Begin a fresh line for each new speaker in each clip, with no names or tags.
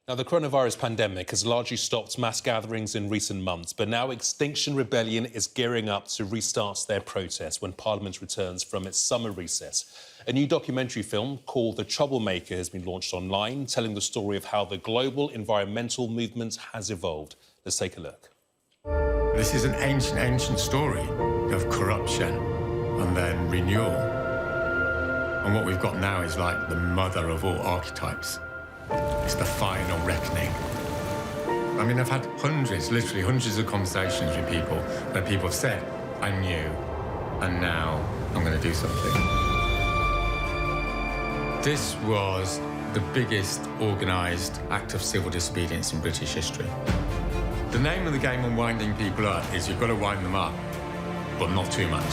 Now, the coronavirus pandemic has largely stopped mass gatherings in recent months, but now Extinction Rebellion is gearing up to restart their protest when Parliament returns from its summer recess. A new documentary film called The Troublemaker has been launched online, telling the story of how the global environmental movement has evolved. Let's take a look.
This is an ancient story of corruption and then renewal. And what we've got now is like the mother of all archetypes. It's the final reckoning. I mean, I've had literally hundreds of conversations with people where people have said, I knew, and now I'm going to do something. This was the biggest organised act of civil disobedience in British history. The name of the game on winding people up is you've got to wind them up, but not too much.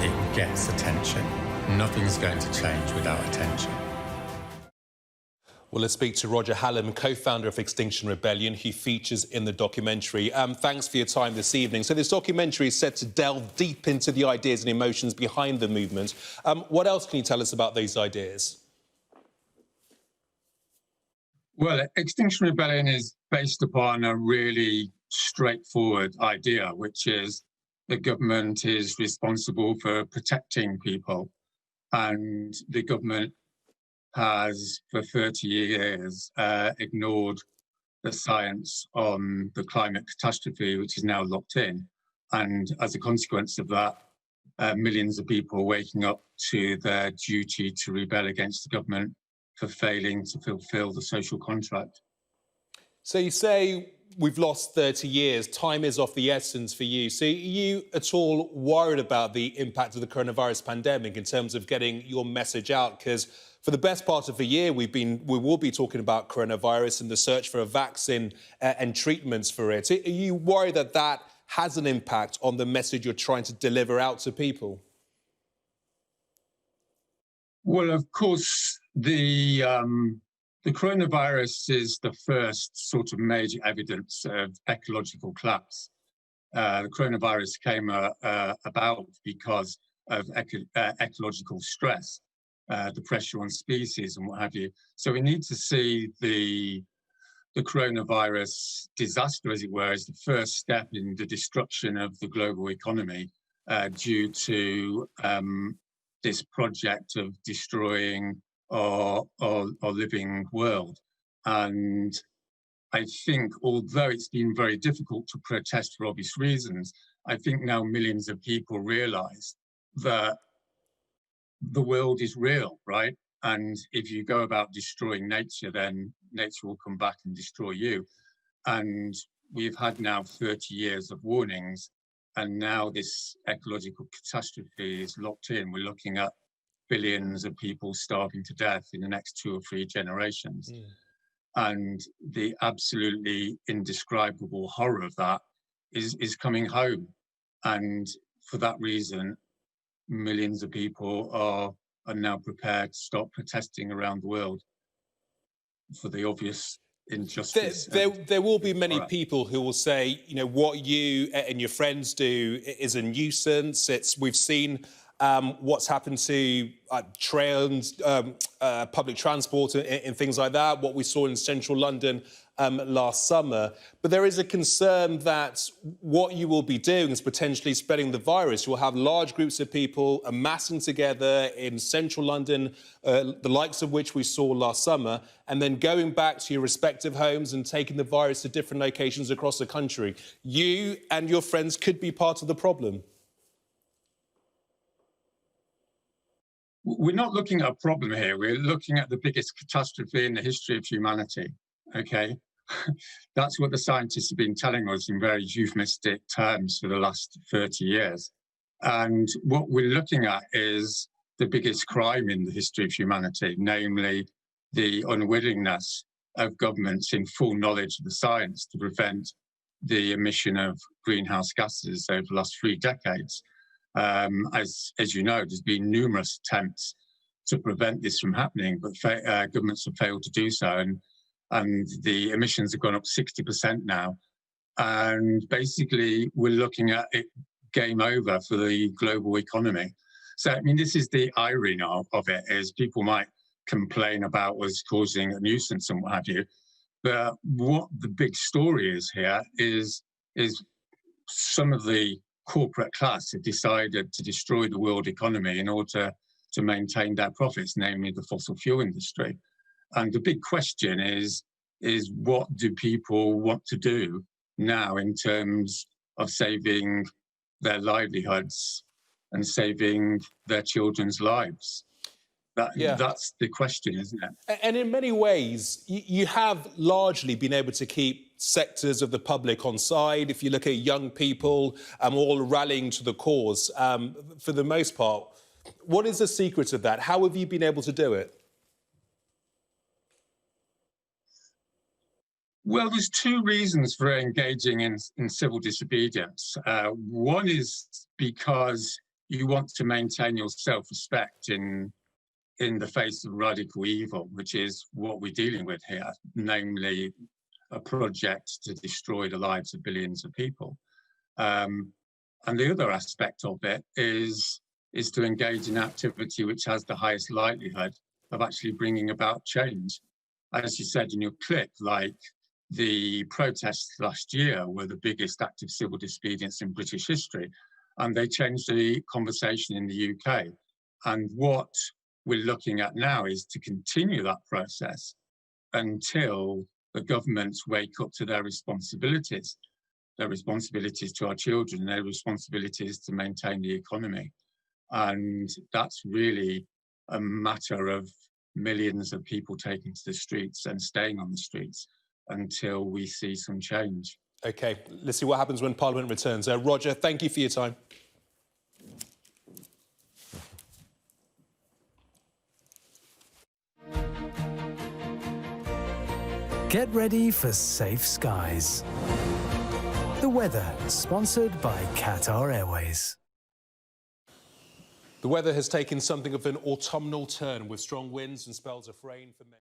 It gets attention. Nothing's going to change without attention.
Well, let's speak to Roger Hallam, co-founder of Extinction Rebellion, who features in the documentary. Thanks for your time this evening. So this documentary is set to delve deep into the ideas and emotions behind the movement. What else can you tell us about those ideas?
Well, Extinction Rebellion is based upon a really straightforward idea, which is the government is responsible for protecting people. And the government has, for 30 years, ignored the science on the climate catastrophe, which is now locked in. And as a consequence of that, millions of people are waking up to their duty to rebel against the government for failing to fulfill the social contract.
So you say we've lost 30 years. Time is of the essence for you. So are you at all worried about the impact of the coronavirus pandemic in terms of getting your message out? Because for the best part of a year, we will be talking about coronavirus and the search for a vaccine and treatments for it. Are you worried that that has an impact on the message you're trying to deliver out to people?
Well, of course, the coronavirus is the first sort of major evidence of ecological collapse. The coronavirus came about because of ecological stress, the pressure on species and what have you. So we need to see the coronavirus disaster, as it were, as the first step in the destruction of the global economy due to this project of destroying our living world. And I think, although it's been very difficult to protest for obvious reasons, I think now millions of people realize that the world is real, right? And if you go about destroying nature, then nature will come back and destroy you. And we've had now 30 years of warnings, and now this ecological catastrophe is locked in. We're looking at billions of people starving to death in the next 2 or 3 generations. Mm. And the absolutely indescribable horror of that is coming home. And for that reason, millions of people are now prepared to stop protesting around the world for the obvious injustice.
There will be many people who will say, you know, what you and your friends do is a nuisance. We've seen what's happened to trains, public transport and things like that, what we saw in central London last summer. But there is a concern that what you will be doing is potentially spreading the virus. You'll have large groups of people amassing together in central London, the likes of which we saw last summer, and then going back to your respective homes and taking the virus to different locations across the country. You and your friends could be part of the problem.
We're not looking at a problem here. We're looking at the biggest catastrophe in the history of humanity, okay? That's what the scientists have been telling us in very euphemistic terms for the last 30 years. And what we're looking at is the biggest crime in the history of humanity, namely the unwillingness of governments in full knowledge of the science to prevent the emission of greenhouse gases over the last 3 decades. As you know, there's been numerous attempts to prevent this from happening, but governments have failed to do so. And the emissions have gone up 60% now. And basically, we're looking at it game over for the global economy. So, I mean, this is the irony of it, is people might complain about was causing a nuisance and what have you. But what the big story is here is some of the corporate class have decided to destroy the world economy in order to maintain their profits, namely the fossil fuel industry. And the big question is what do people want to do now in terms of saving their livelihoods and saving their children's lives? That's the question, isn't it?
And in many ways, you have largely been able to keep sectors of the public on side. If you look at young people all rallying to the cause, for the most part, what is the secret of that? How have you been able to do it?
Well, there's two reasons for engaging in civil disobedience. One is because you want to maintain your self-respect in the face of radical evil, which is what we're dealing with here, namely a project to destroy the lives of billions of people. And the other aspect of it is to engage in activity which has the highest likelihood of actually bringing about change. As you said in your clip, like the protests last year were the biggest act of civil disobedience in British history, and they changed the conversation in the UK. And what we're looking at now is to continue that process until the governments wake up to their responsibilities to our children, their responsibilities to maintain the economy. And that's really a matter of millions of people taking to the streets and staying on the streets until we see some change.
OK, let's see what happens when Parliament returns. Roger, thank you for your time.
Get ready for safe skies. The weather, sponsored by Qatar Airways.
The weather has taken something of an autumnal turn with strong winds and spells of rain for many.